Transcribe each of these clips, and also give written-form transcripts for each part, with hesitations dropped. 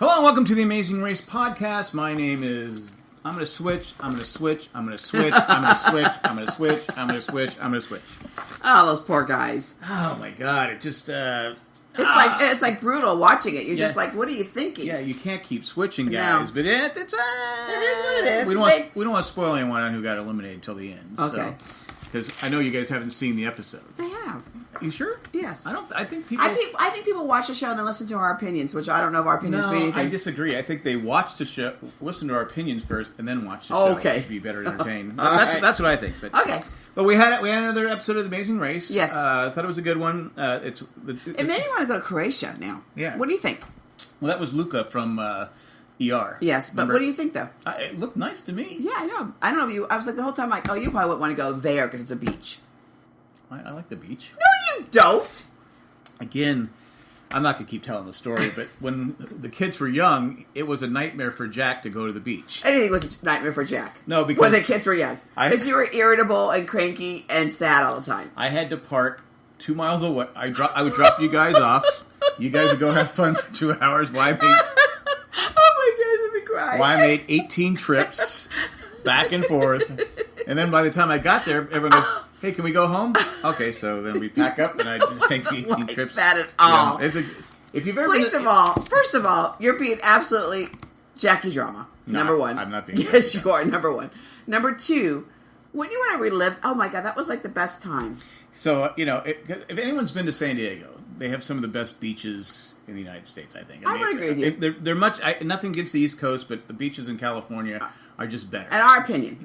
Hello and welcome to the Amazing Race Podcast. My name is... I'm going to switch. I'm going to switch. I'm going to switch. I'm going to switch. I'm going to switch. I'm going to switch. I'm going to switch. Oh, those poor guys. Oh my God! It just... It's like brutal watching it. You're just like, what are you thinking? Yeah, you can't keep switching, guys. No. But it is what it is. We don't want to spoil anyone on who got eliminated until the end. Okay. Because I know you guys haven't seen the episode. They have. You sure? Yes. I think people watch the show and then listen to our opinions, which I don't know if our opinions mean anything. I disagree. I think they watch the show, listen to our opinions first, and then watch the show. Okay. To be better entertained. That's what I think. But, okay. But we had another episode of The Amazing Race. Yes. I thought it was a good one. It made me want to go to Croatia now. Yeah. What do you think? Well, that was Luca from ER. Yes, but what do you think, though? It looked nice to me. Yeah, I know. I don't know if you... I was like, the whole time, like, oh, you probably wouldn't want to go there because it's a beach. I like the beach. No, you don't! Again, I'm not going to keep telling the story, but when the kids were young, it was a nightmare for Jack to go to the beach. Anything was a nightmare for Jack. No, because... when the kids were young. Because you were irritable and cranky and sad all the time. I had to park 2 miles away. I would drop you guys off. You guys would go have fun for 2 hours while I made... Oh my God, let me cry. While I made 18 trips back and forth. And then by the time I got there, everyone goes... Hey, can we go home? Okay, so then we pack up and I take the 18 trips. That at all. Yeah, if you've ever first of all, you're being absolutely Jackie drama. No, number one. I'm not being. Yes, you are. Number one. Number two, when you want to relive, oh my God, that was like the best time. So, if anyone's been to San Diego, they have some of the best beaches in the United States, I think. I would agree with you. They're much, nothing against the East Coast, but the beaches in California are just better. In our opinion.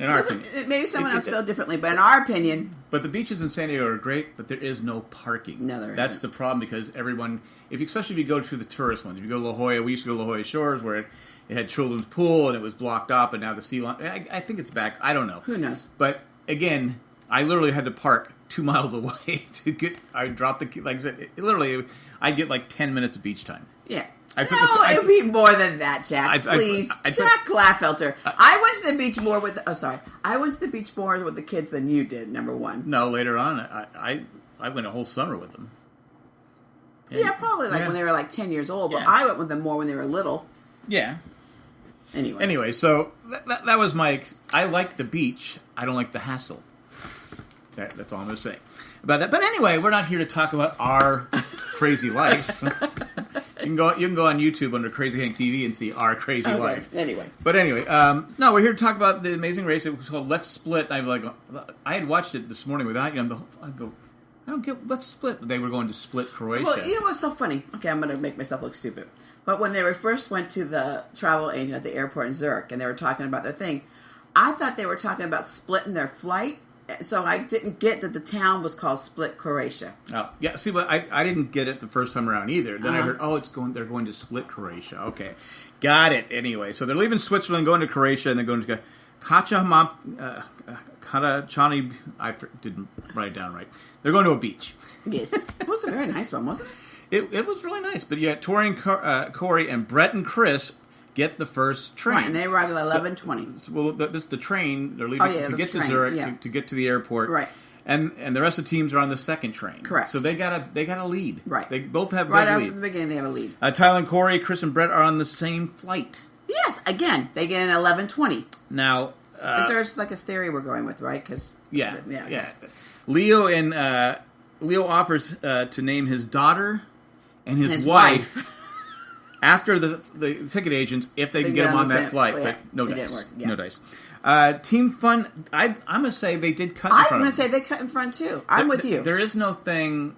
Maybe someone else felt differently, but in our opinion. But the beaches in San Diego are great, but there is no parking. No, there isn't. That's the problem because everyone, especially if you go to the tourist ones, if you go to La Jolla, we used to go to La Jolla Shores where it had children's pool and it was blocked up and now the sea line, I think it's back. I don't know. Who knows? But again, I literally had to park 2 miles away to get, I dropped the, like I said, literally, I'd get like 10 minutes of beach time. Yeah. It would be more than that, Jack. Please. Jack Gladfelter. I went to the beach more with... I went to the beach more with the kids than you did, number one. No, later on, I went a whole summer with them. Yeah, probably when they were like 10 years old, but I went with them more when they were little. Yeah. Anyway, so that was my... I like the beach. I don't like the hassle. That's all I'm going to say about that. But anyway, we're not here to talk about our crazy life. You can go on YouTube under Crazy Hank TV and see our crazy life. But anyway, no, we're here to talk about the Amazing Race. It was called Let's Split. I had watched it this morning without you. I don't get Let's Split. They were going to split Croatia. Well, you know what's so funny? Okay, I'm going to make myself look stupid. But when they first went to the travel agent at the airport in Zurich and they were talking about their thing, I thought they were talking about splitting their flight. So I didn't get that the town was called Split, Croatia. Oh, yeah. See, but I didn't get it the first time around either. Then I heard, they're going to Split, Croatia. Okay, got it. Anyway, so they're leaving Switzerland, going to Croatia, and they're going to Katachani. I didn't write it down right. They're going to a beach. Yes, it was a very nice one, wasn't it? It was really nice. But yeah, Tori and Corey and Brett and Chris get the first train. Right, and they arrive at 11:20. Well, this is the train. They're leaving to get to Zurich, to get to the airport. Right. And the rest of the teams are on the second train. Correct. So they got a lead. Right. They both have right good after lead. the beginning. They have a lead. Tyler and Corey, Chris and Brett are on the same flight. Yes. Again, they get in 11:20. Now, there's like a theory we're going with, right? Because yeah. Leo offers to name his daughter and his wife. After the ticket agents, if they can get them on that flight, but no dice. No dice. Team Fun, I'm going to say they did cut in front. I'm going to say they cut in front, too. I'm with you. There is no thing...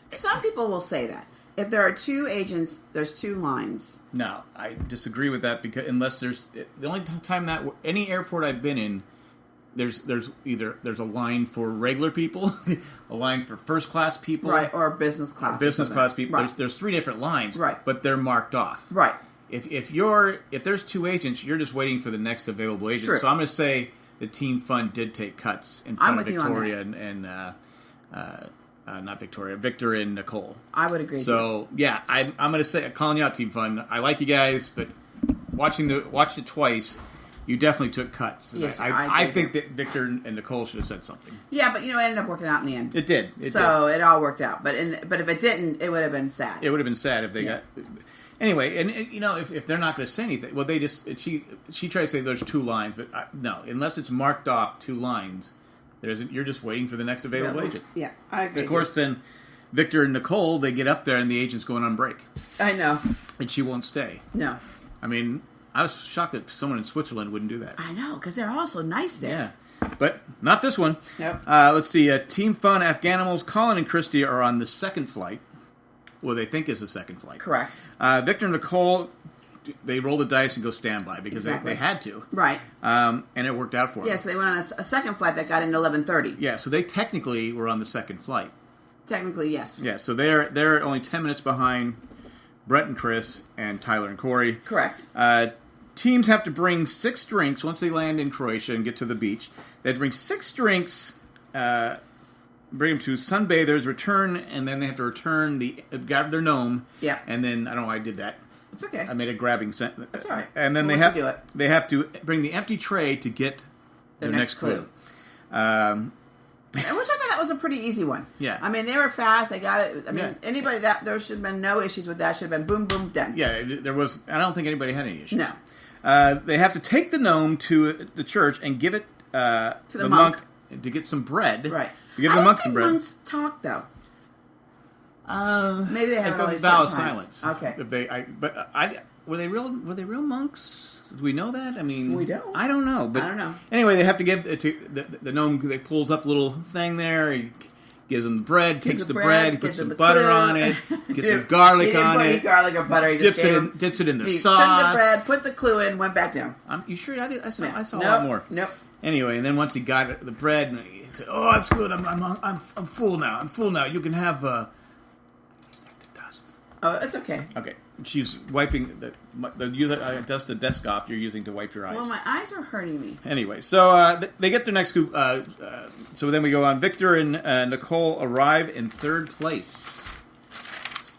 Some people will say that. If there are two agents, there's two lines. No, I disagree with that, because unless there's... The only time that... Any airport I've been in, there's a line for regular people, a line for first class people, right, or business class. Business class people. Right. There's three different lines, right, but they're marked off. Right. If there's two agents, you're just waiting for the next available agent. True. So I'm going to say the Team Fun did take cuts in front of Victoria and not Victoria, Victor and Nicole. I would agree. So yeah, I'm going to say, calling you out, Team Fun. I like you guys, but watched it twice. You definitely took cuts. Yes, I think that Victor and Nicole should have said something. Yeah, but it ended up working out in the end. It did. It all worked out. But if it didn't, it would have been sad. It would have been sad if they got. Anyway, and if they're not going to say anything, well, she tried to say there's 2 lines, but no, unless it's marked off 2 lines, you're just waiting for the next available agent. Yeah, I agree. Of course, then Victor and Nicole, they get up there and the agent's going on break. I know. And she won't stay. No. I mean, I was shocked that someone in Switzerland wouldn't do that. I know, because they're all so nice there. Yeah. But not this one. Yep. Let's see. Team Fun Afghanimals, Colin and Christy are on the second flight. Well, they think is the second flight. Correct. Victor and Nicole, they roll the dice and go standby because they had to. Right. And it worked out for them. Yeah, so they went on a second flight that got in 11:30. Yeah, so they technically were on the second flight. Technically, yes. Yeah, so they're only 10 minutes behind Brett and Chris and Tyler and Corey. Correct. Teams have to bring 6 drinks once they land in Croatia and get to the beach. They have to bring 6 drinks, bring them to sunbathers, return, and then they have to return grab their gnome. Yeah. And then, I don't know why I did that. It's okay. I made a grabbing sentence. That's all right. And then they have to bring the empty tray to get the next clue. Which I thought that was a pretty easy one. Yeah. I mean, they were fast. They got it. I mean, anybody there should have been no issues with that. Should have been boom, boom, done. Yeah, there was. I don't think anybody had any issues. No. They have to take the gnome to the church and give it to the monk to get some bread. Right. To give the monk some bread. Monks talk though. Maybe they have a vow of silence. Okay. Were they real monks? Do we know that? I mean, we don't. I don't know. But I don't know. Anyway, they have to give the gnome. They pulls up a little thing there. He gives them the bread. Takes the bread. Puts some butter on it. Gets some garlic on it. Garlic or butter. He dips it in the sauce. Took the bread. Put the clue in. Went back down. You sure? I saw a nope, lot more. Nope. Anyway, and then once he got the bread, he said, "Oh, that's good. I'm full now. I'm full now. You can have." The dust. Oh, it's okay. Okay. She's wiping dust the desk off you're using to wipe your eyes. Well, my eyes are hurting me. Anyway, so they get their next scoop. So then we go on. Victor and Nicole arrive in 3rd place.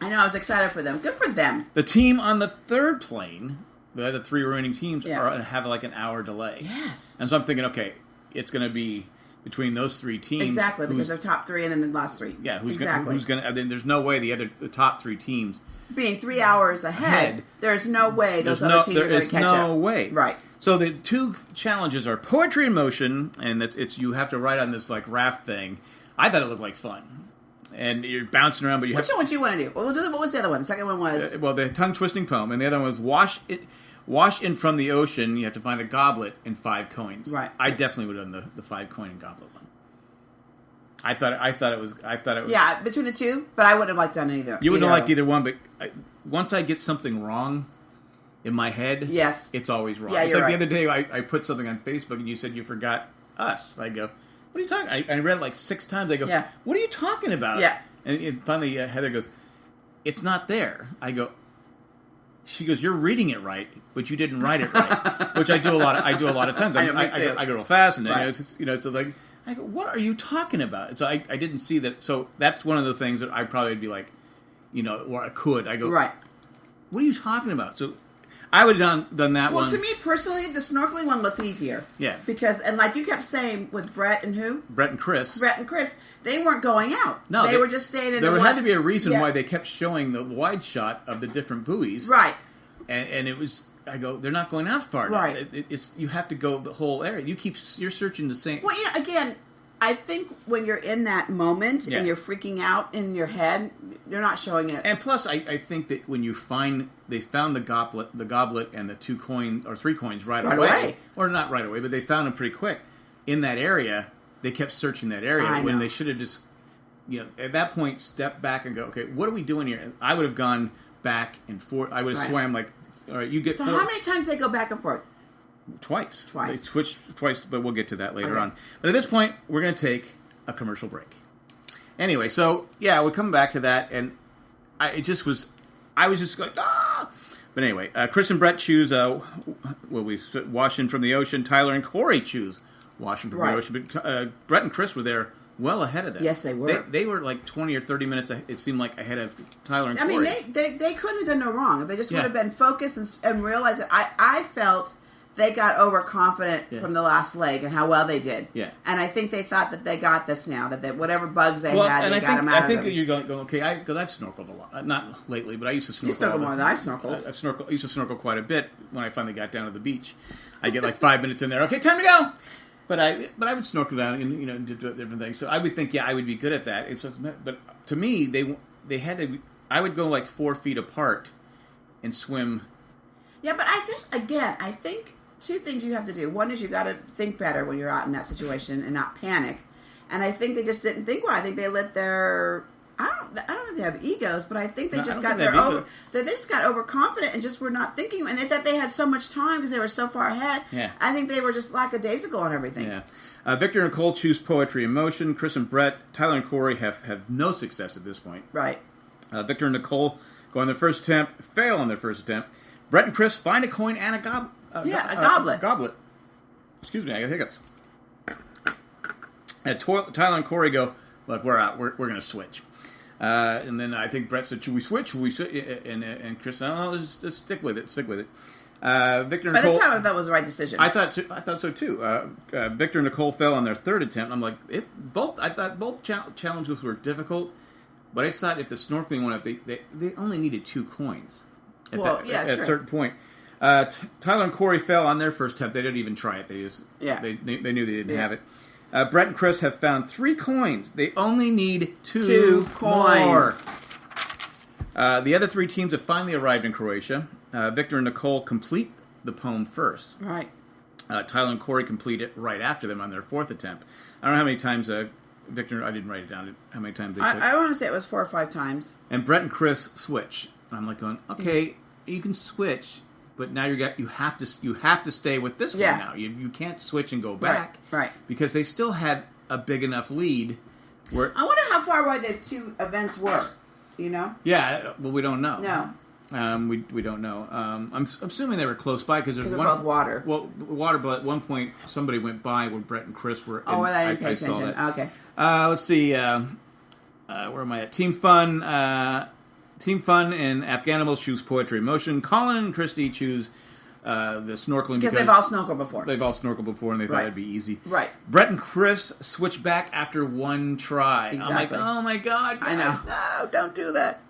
I know. I was excited for them. Good for them. The team on the 3rd plane, the other 3 remaining teams, Yeah. have like an hour delay. Yes. And so I'm thinking, okay, it's going to be between those 3 teams. Exactly, because they're top 3 and then the last 3. Yeah, who's exactly. going to? Then there's no way the top 3 teams. Being 3 hours ahead, there's no way those other teams are going to catch up. There is no way. Right. So the 2 challenges are poetry in motion, and it's you have to write on this like raft thing. I thought it looked like fun, and you're bouncing around, but you Which one would you want to do? Well, what was the other one? The second one was the tongue twisting poem, and the other one was wash in from the ocean. You have to find a goblet and 5 coins. Right. I definitely would have done the 5 coin and goblet one. I thought it was. Yeah, between the 2, but I wouldn't have liked either. You wouldn't have liked either one, but once I get something wrong in my head, yes, it's always wrong. Yeah, it's you're like right. the other day I put something on Facebook and you said you forgot us. I go, what are you talking? I read it like 6 times. I go, yeah. What are you talking about? Yeah. And finally Heather goes, it's not there. I go. She goes, you're reading it right, but you didn't write it right, which I do a lot of times. I go real fast, and right. it's like. I go, what are you talking about? So I didn't see that. So that's one of the things that I probably would be like, or I could. I go, right. What are you talking about? So I would have done that one. Well, to me personally, the snorkeling one looked easier. Yeah. Because, and like you kept saying with Brett and who? Brett and Chris, they weren't going out. No. They were just staying in There had to be a reason why they kept showing the wide shot of the different buoys. Right. And it was, I go, they're not going out far. Right. It's you have to go the whole area. You're searching the same. Well, again, I think when you're in that moment and you're freaking out in your head, they're not showing it. And plus, I think that when they found the goblet and the 2 coins or 3 coins right away. Or not right away, but they found them pretty quick in that area. They kept searching that area when they should have just, at that point, stepped back and go, okay, what are we doing here? And I would have gone back and forth. I would have swam like, all right, you get. So how many times they go back and forth? Twice. They switched twice, but we'll get to that later on. But at this point, we're going to take a commercial break. Anyway, so we're coming back to that, and I was just like, ah! But anyway, Chris and Brett choose, washing from the ocean. Tyler and Corey choose washing from the ocean. But Brett and Chris were there well ahead of them. Yes, they were. They were like 20 or 30 minutes, it seemed like, ahead of Tyler and Corey. I mean, they couldn't have done no wrong. If they just would have been focused and realized that I felt they got overconfident from the last leg and how well they did. Yeah. And I think they thought that they got this now, that they, whatever bugs they had, they got them out of them. I think you're going, okay, because I've snorkeled a lot. Not lately, but I used to snorkel. You snorkel more than I've snorkeled. I used to snorkel quite a bit when I finally got down to the beach. I get like 5 minutes in there. Okay, time to go. But I would snorkel down and do different things. So I would think, I would be good at that. But to me, they had to. I would go like 4 feet apart and swim. Yeah, but I think two things you have to do. One is you got to think better when you're out in that situation and not panic. And I think they just didn't think well. I think they let their I don't think they have egos, but I think they just got they just got overconfident and just were not thinking. And they thought they had so much time because they were so far ahead. Yeah. I think they were just lackadaisical on everything. Yeah. Victor and Nicole choose poetry and motion. Chris and Brett, Tyler and Corey have no success at this point. Right. Victor and Nicole go on their first attempt, fail on their first attempt. Brett and Chris find a coin and a goblet. A goblet. Excuse me, I got hiccups. And Tyler and Corey go, look, we're out. We're going to switch. And then I think Brett said, should we switch? Should we switch? And Chris said, oh, let's stick with it. Victor and Nicole. By the time I thought it was the right decision. I thought so too. Victor and Nicole fell on their third attempt. I'm like, I thought both challenges were difficult, but I thought if the snorkeling went up, they only needed 2 coins. At a certain point. Tyler and Corey fell on their first attempt. They didn't even try it. They just they knew they didn't have it. Brett and Chris have found 3 coins. They only need 2 coins. The other 3 teams have finally arrived in Croatia. Victor and Nicole complete the poem first. Right. Tyler and Corey complete it right after them on their 4th attempt. I don't know how many times Victor. I didn't write it down. How many times they took. I want to say it was 4 or 5 times. And Brett and Chris switch. And I'm like going, okay, you can switch. But now you have to stay with this one now. You can't switch and go back, right? Because they still had a big enough lead. Where I wonder how far away the 2 events were. You know? Yeah, well, we don't know. No, we don't know. I'm assuming they were close by because there's both water. Well, water, but at one point somebody went by where Brett and Chris were. Oh, I didn't pay attention. Okay. Let's see. Where am I at? Team Fun. Team Fun and Afghanimals choose poetry and motion. Colin and Christy choose the snorkeling because they've all snorkeled before. They've all snorkeled before, and they thought it'd be easy. Right. Brett and Chris switch back after 1 try. Exactly. I'm like, oh my god! Guys, I know. No, don't do that.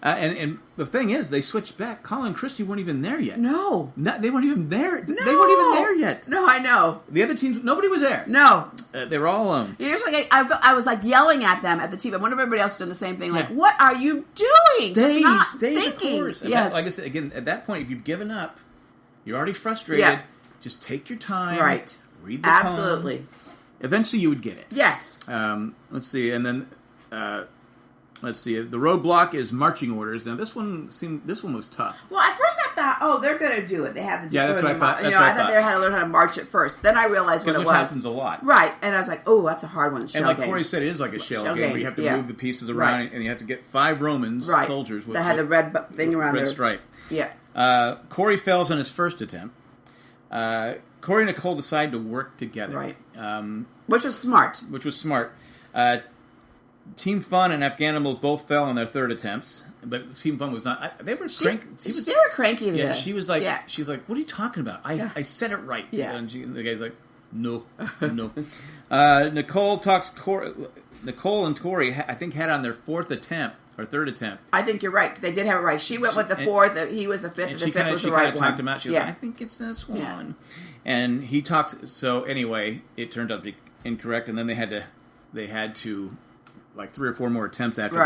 And the thing is, they switched back. Colin and Christy weren't even there yet. No, they weren't even there. No. They weren't even there yet. No, I know. The other teams, nobody was there. No, they were all alone. I was like yelling at them at the TV. I wonder if everybody else doing the same thing. Like, what are you doing? Stay thinking. The course. Yes. Like I said again, at that point, if you've given up, you're already frustrated. Yeah. Just take your time. Right. Read the Absolutely. poem. Eventually, you would get it. Yes. Let's see, and then. Let's see. The roadblock is marching orders. Now this one was tough. Well, at first I thought, they're going to do it. They have to do it. Yeah, that's what I thought. I thought they had to learn how to march it first. Then I realized what it was. Which happens a lot. Right, and I was like, that's a hard one. And like Corey said, it is like a shell game where you have to move the pieces around, and you have to get 5 Romans soldiers with that had the red thing around red their stripe. Yeah. Corey fails on his first attempt. Corey and Nicole decide to work together. Right. Which was smart. Team Fun and Afghanimals both fell on their 3rd attempts, but Team Fun was not. They were cranky. They were cranky. Yeah, she was like, "What are you talking about? I said it right." Yeah, and the guy's like, "No." Nicole and Corey, I think, had on their 4th attempt or 3rd attempt. I think you're right. They did have it right. She went with the 4th. He was the 5th. And the 5th was the right one. She talked him out. She was like, "I think it's this one." Yeah. And he talked. So anyway, it turned out to be incorrect, and then they had to. Like 3 or 4 more attempts after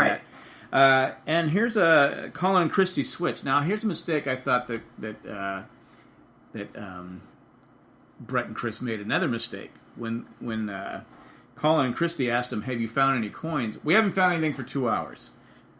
that. And here's a Colin and Christy switch. Now, here's a mistake I thought that Brett and Chris made another mistake. When Colin and Christy asked him, have you found any coins? We haven't found anything for 2 hours.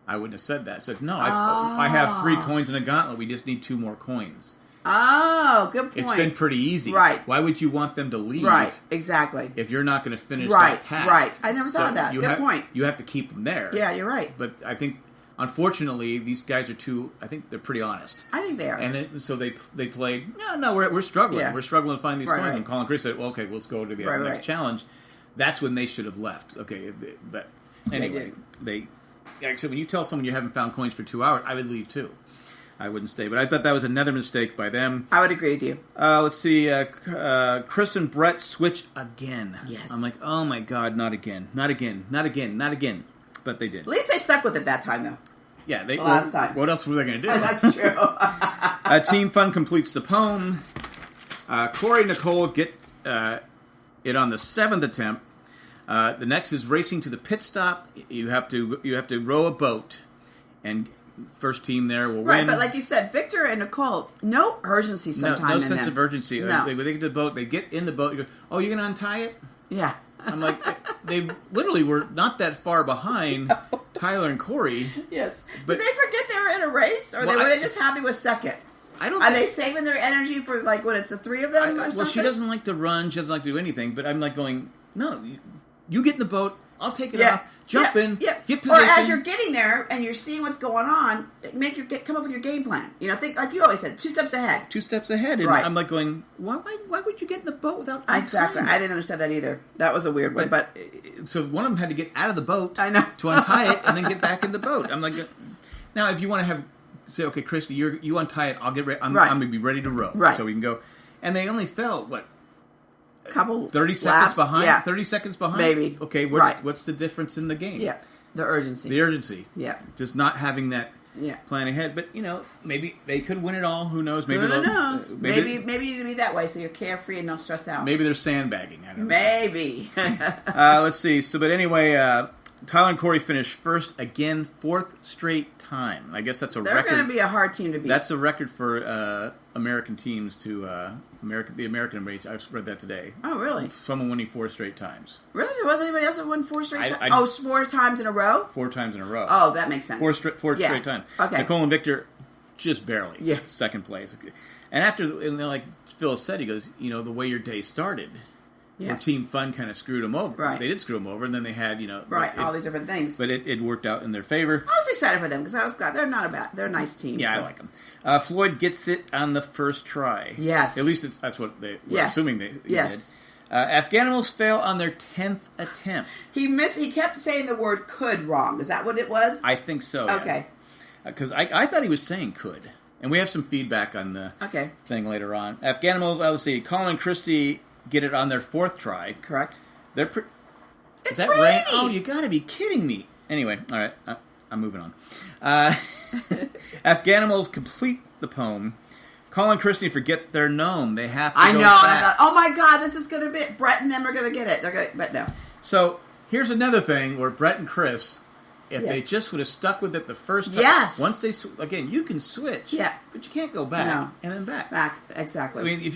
I wouldn't have said that. I said, no, I have 3 coins in a gauntlet. We just need 2 more coins. Oh, good point. It's been pretty easy. Right. Why would you want them to leave? Right, exactly. If you're not going to finish that task. Right, I never thought of that. Good point. You have to keep them there. Yeah, you're right. But I think, unfortunately, these guys are I think they're pretty honest. I think they are. And so they played, no, we're struggling. Yeah. We're struggling to find these coins. Right. And Colin Chris said, well, okay, let's go to the next challenge. That's when they should have left. Okay, but anyway, like I said, when you tell someone you haven't found coins for 2 hours, I would leave too. I wouldn't stay. But I thought that was another mistake by them. I would agree with you. Let's see. Chris and Brett switch again. Yes. I'm like, oh my God, not again. Not again. Not again. Not again. But they did. At least they stuck with it that time, though. Yeah, the last time. What else were they going to do? That's true. Team Fun completes the poem. Corey and Nicole get it on the 7th attempt. The next is racing to the pit stop. You have to row a boat, and first team there will win. Right, but like you said, Victor and Nicole, no urgency sometimes. No sense of urgency. No. They get to the boat. They get in the boat. You go, oh, you're going to untie it? Yeah. I'm like, they literally were not that far behind Tyler and Corey. Yes. But, did they forget they were in a race, or were they just happy with second? Are they saving their energy for like when it's the three of them or something? Well, she doesn't like to run. She doesn't like to do anything. But I'm like going, no, you get in the boat. I'll take it off. Jump in. Get position. Or as you're getting there and you're seeing what's going on, come up with your game plan. You know, think like you always said, 2 steps ahead. 2 steps ahead. And I'm like going, why would you get in the boat without Exactly. untying? I didn't understand that either. That was a weird one. But so one of them had to get out of the boat. I know. To untie it and then get back in the boat. I'm like, now if you want to say, okay, Christy, you untie it. I'll get ready. I'm going to be ready to row. Right. So we can go. And they only fell, couple 30 seconds laps? behind? Yeah. 30 seconds behind? Maybe. Okay, what's the difference in the game? Yeah. The urgency. The urgency. Yeah. Just not having that plan ahead. But, maybe they could win it all. Who knows? Who knows? Maybe you can be that way so you're carefree and don't stress out. Maybe they're sandbagging. I don't know. Maybe. Let's see. But anyway, Tyler and Corey finished first again, 4th straight time. I guess that's a record. They're going to be a hard team to beat. That's a record for American teams to the American race. I've read that today. Oh, really? Someone winning 4 straight times. Really? There wasn't anybody else that won 4 straight times? 4 times in a row? 4 times in a row. Oh, that makes sense. 4 straight times. Okay. Nicole and Victor, just barely. Yeah. 2nd place. And after, like Phil said, he goes, the way your day started. Yes. Team Fun kind of screwed them over. Right. They did screw them over, and then they had, all these different things. But it worked out in their favor. I was excited for them because I was glad they're not they're a nice team. Yeah, so. I like them. Floyd gets it on the first try. Yes. At least that's what they were assuming they did. Afghanimals fail on their 10th attempt. He kept saying the word could wrong. Is that what it was? I think so. Okay. Because I thought he was saying could. And we have some feedback on the thing later on. Afghanimals, let's see, Colin and Christy get it on their 4th try. Correct. Is that rain? Oh, you got to be kidding me. Anyway, all right, I'm moving on. Afghanimals complete the poem. Colin and Christy forget their gnome. They have to go I know. back. And I thought, oh my God, this is going to be Brett and them are going to get it. But no. So here's another thing where Brett and Chris, if they just would have stuck with it the first time, once they again, you can switch, but you can't go back and then back. Exactly. I mean,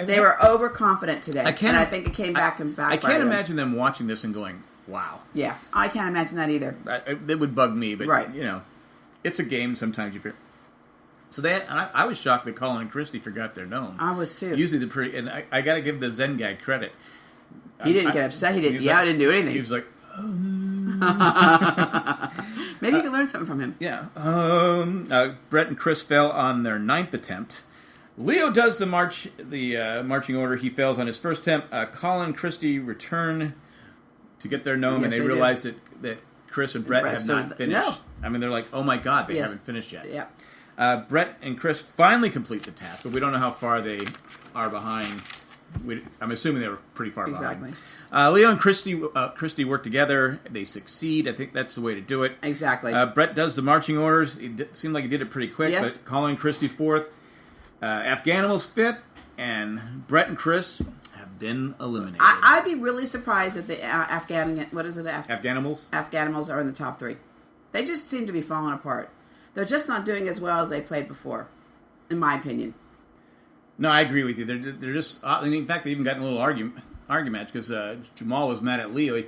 they were overconfident today, and I think it came back and back. I can't imagine them watching this and going, "Wow." Yeah, I can't imagine that either. It would bug me, but it's a game. Sometimes you feel. So I was shocked that Colin and Christy forgot their gnome. I was too. Usually and I got to give the Zen guy credit. He didn't get upset. He didn't. I didn't do anything. He was like. Maybe you can learn something from him. Yeah. Brett and Chris fell on their 9th attempt. Leo does the marching order. He fails on his first attempt. Colin and Christy return to get their gnome, and they realize that Chris and Brett have not finished. No. I mean, they're like, oh my God, they haven't finished yet. Yeah. Brett and Chris finally complete the task, but we don't know how far they are behind. I'm assuming they were pretty far behind. Leo and Christy work together. They succeed. I think that's the way to do it. Exactly. Brett does the marching orders. It seemed like he did it pretty quick. Yes. But Colin and Christy 4th. Afghanimals 5th. And Brett and Chris have been eliminated. I'd be really surprised if the Afghanimals? Afghanimals are in the top 3. They just seem to be falling apart. They're just not doing as well as they played before, in my opinion. No, I agree with you. They're just... in fact, they even got in a little argument because Jamal was mad at Leo. He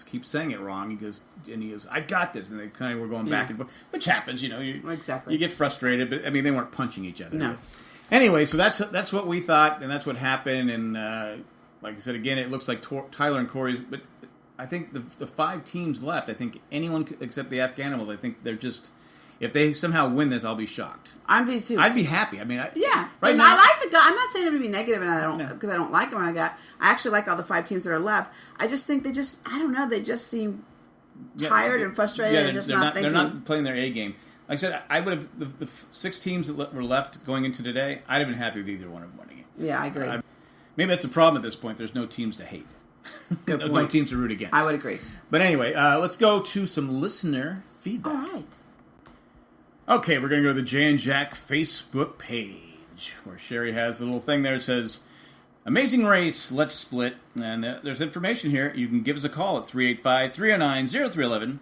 keeps saying it wrong. He goes, I got this. And they kind of were going back and forth, which happens, Exactly. You get frustrated, but I mean, they weren't punching each other. No. Anyway, so that's what we thought, and that's what happened. And like I said, again, it looks like Tyler and Corey's, but I think the 5 teams left, I think anyone except the Afghanimals, I think they're just... If they somehow win this, I'll be shocked. I'd be too. I'd be happy. I mean, right now, I like the guy. I'm not saying him to be negative, and because I don't like him. I actually like all the 5 teams that are left. I just think I don't know. They just seem tired and frustrated and just not thinking. They're not playing their A game. Like I said, I would have the 6 teams that were left going into today. I'd have been happy with either one of them winning it. Yeah, I agree. Maybe that's a problem at this point. There's no teams to hate. Good point. No teams to root against. I would agree. But anyway, let's go to some listener feedback. All right. Okay, we're going to go to the Jay and Jack Facebook page, where Sherry has the little thing there that says, Amazing Race, let's split. And there's information here. You can give us a call at 385-309-0311.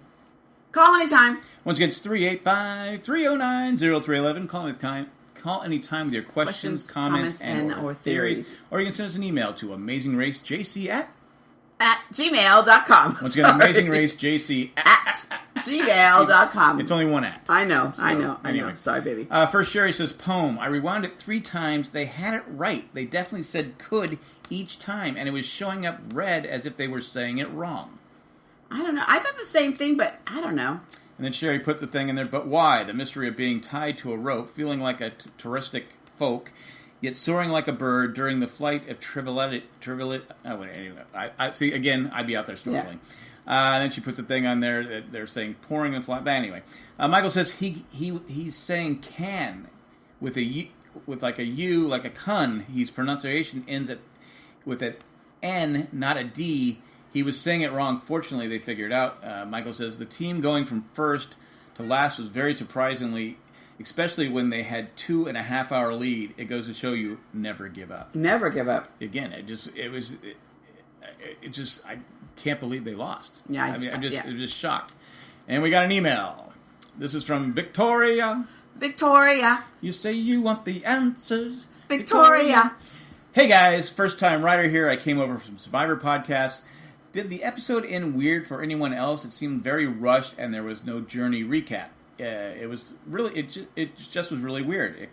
Call anytime. Once again, it's 385-309-0311. Call anytime with your questions, comments and or theories. Or you can send us an email to AmazingRaceJC at gmail.com. Once again, AmazingRaceJC at gmail.com. It's only one at. I know. Anyway. Sorry, baby. First, Sherry says, poem. I rewound it 3 times. They had it right. They definitely said could each time, and it was showing up red as if they were saying it wrong. I don't know. I thought the same thing, but I don't know. And then Sherry put the thing in there, but why? The mystery of being tied to a rope, feeling like a touristic folk, yet soaring like a bird during the flight of anyway, I see, again, I'd be out there snorkeling. Yeah. And then she puts a thing on there that they're saying pouring and flying. But anyway, Michael says he's saying can with like a U, like a kun. His pronunciation ends with an N, not a D. He was saying it wrong. Fortunately, they figured it out. Michael says the team going from first to last was very surprisingly, especially when they had 2.5 hour lead. It goes to show you never give up. Never give up. Again, I can't believe they lost. Yeah, I'm just shocked. And we got an email. This is from Victoria. Victoria. You say you want the answers. Victoria. Hey guys, first time writer here. I came over from Survivor Podcast. Did the episode end weird for anyone else? It seemed very rushed, and there was no journey recap. It was really, it just was really weird.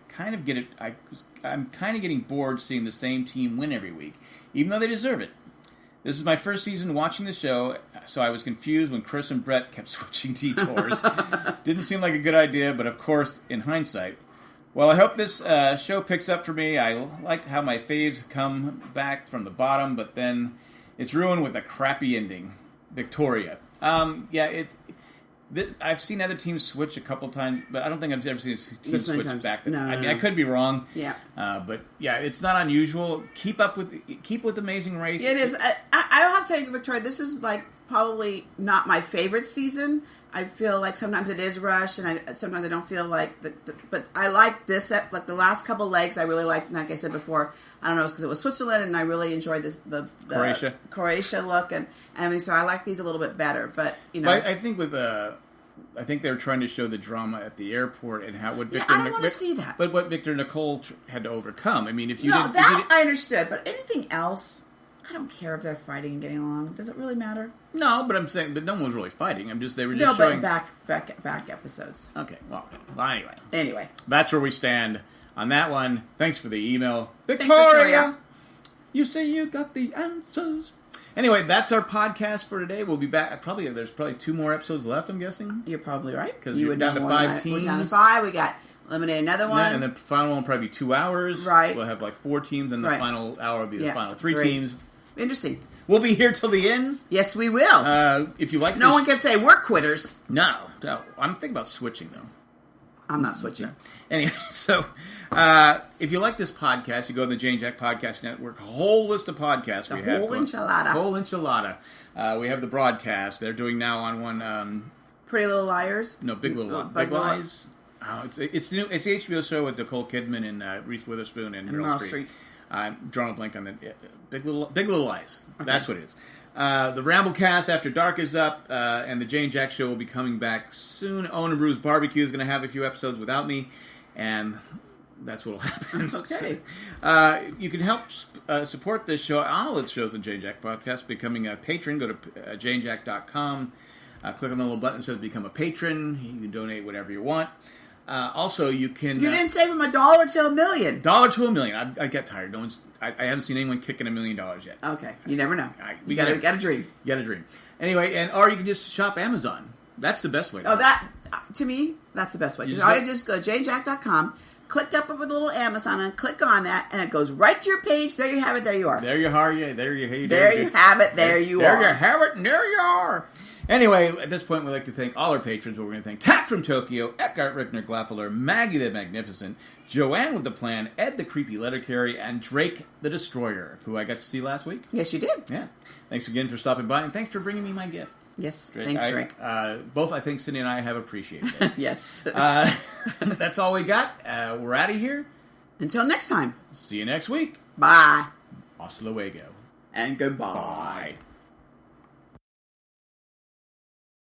I'm kind of getting bored seeing the same team win every week, even though they deserve it. This is my first season watching the show, so I was confused when Chris and Brett kept switching detours. Didn't seem like a good idea, but of course, in hindsight. Well, I hope this show picks up for me. I like how my faves come back from the bottom, but then it's ruined with a crappy ending. Victoria. I've seen other teams switch a couple times, but I don't think I've ever seen a team switch back. No. I could be wrong. Yeah. But yeah, it's not unusual. Keep with Amazing Race. It is. I'll have to tell you, Victoria, this is like probably not my favorite season. I feel like sometimes it is rushed, and sometimes I don't feel like but I like this. Like the last couple legs, I really like. Like I said before, I don't know, it's because it was Switzerland, and I really enjoyed the Croatia look, and I mean, so I like these a little bit better. But you know, but I think I think they were trying to show the drama at the airport and how Victor. I don't want to see that. But what Victor and Nicole had to overcome. I mean, if you I understood, but anything else, I don't care if they're fighting and getting along. Does it really matter? No, but I'm saying, but no one was really fighting. They were just showing back episodes. Okay, well, anyway. Anyway, that's where we stand on that one. Thanks for the email, Victoria. You say you got the answers. Anyway, that's our podcast for today. We'll be back. There's probably 2 more episodes left, I'm guessing. You're probably right. Because you're down to 5 teams. We're down to 5. We got eliminated another one. Yeah, and the final one will probably be 2 hours. Right. We'll have like 4 teams, and the final hour will be the final 3 teams. Interesting. We'll be here till the end. Yes, we will. If you like No one can say we're quitters. No. I'm thinking about switching, though. I'm not switching. No. Anyway, so if you like this podcast, you go to the Jane Jack Podcast Network. A whole list of podcasts we have. Whole enchilada. We have the broadcast. They're doing now on one. Pretty Little Liars? No, Big Lies. Oh, it's new. It's the HBO show with Nicole Kidman and Reese Witherspoon and Meryl Streep. I'm drawing a blank on the Big Little Lies. Okay. That's what it is. The Ramblecast After Dark is up, and the Jane Jack Show will be coming back soon. Owen and Brews Barbecue is going to have a few episodes without me, and that's what will happen. Okay. So, you can help support this show, all its shows on Jane Jack Podcast, becoming a patron. Go to janejack.com. Click on the little button that says Become a Patron. You can donate whatever you want. Also, you can... You didn't say from $1 to $1 million. $1 to $1 million. I get tired. I haven't seen anyone kicking $1 million yet. Okay. You never know. You got to dream. You got to dream. Anyway, or you can just shop Amazon. That's the best way. To me, that's the best way. All you just go to janejack.com, click up with a little Amazon, and click on that, and it goes right to your page. There you have it. There you are. There you are. There you have it. There you are. There you have it. And there you are. And there you are. Anyway, at this point, we'd like to thank all our patrons. We're going to thank Tack from Tokyo, Eckhart Rickner Glaffeler, Maggie the Magnificent, Joanne with the Plan, Ed the Creepy Letter Carrier, and Drake the Destroyer, who I got to see last week. Yes, you did. Yeah. Thanks again for stopping by, and thanks for bringing me my gift. Yes, Drake. thanks, Drake. Both, I think, Cyndi and I have appreciated it. Yes. That's all we got. We're out of here. Until next time. See you next week. Bye. Hasta luego. And goodbye. Bye.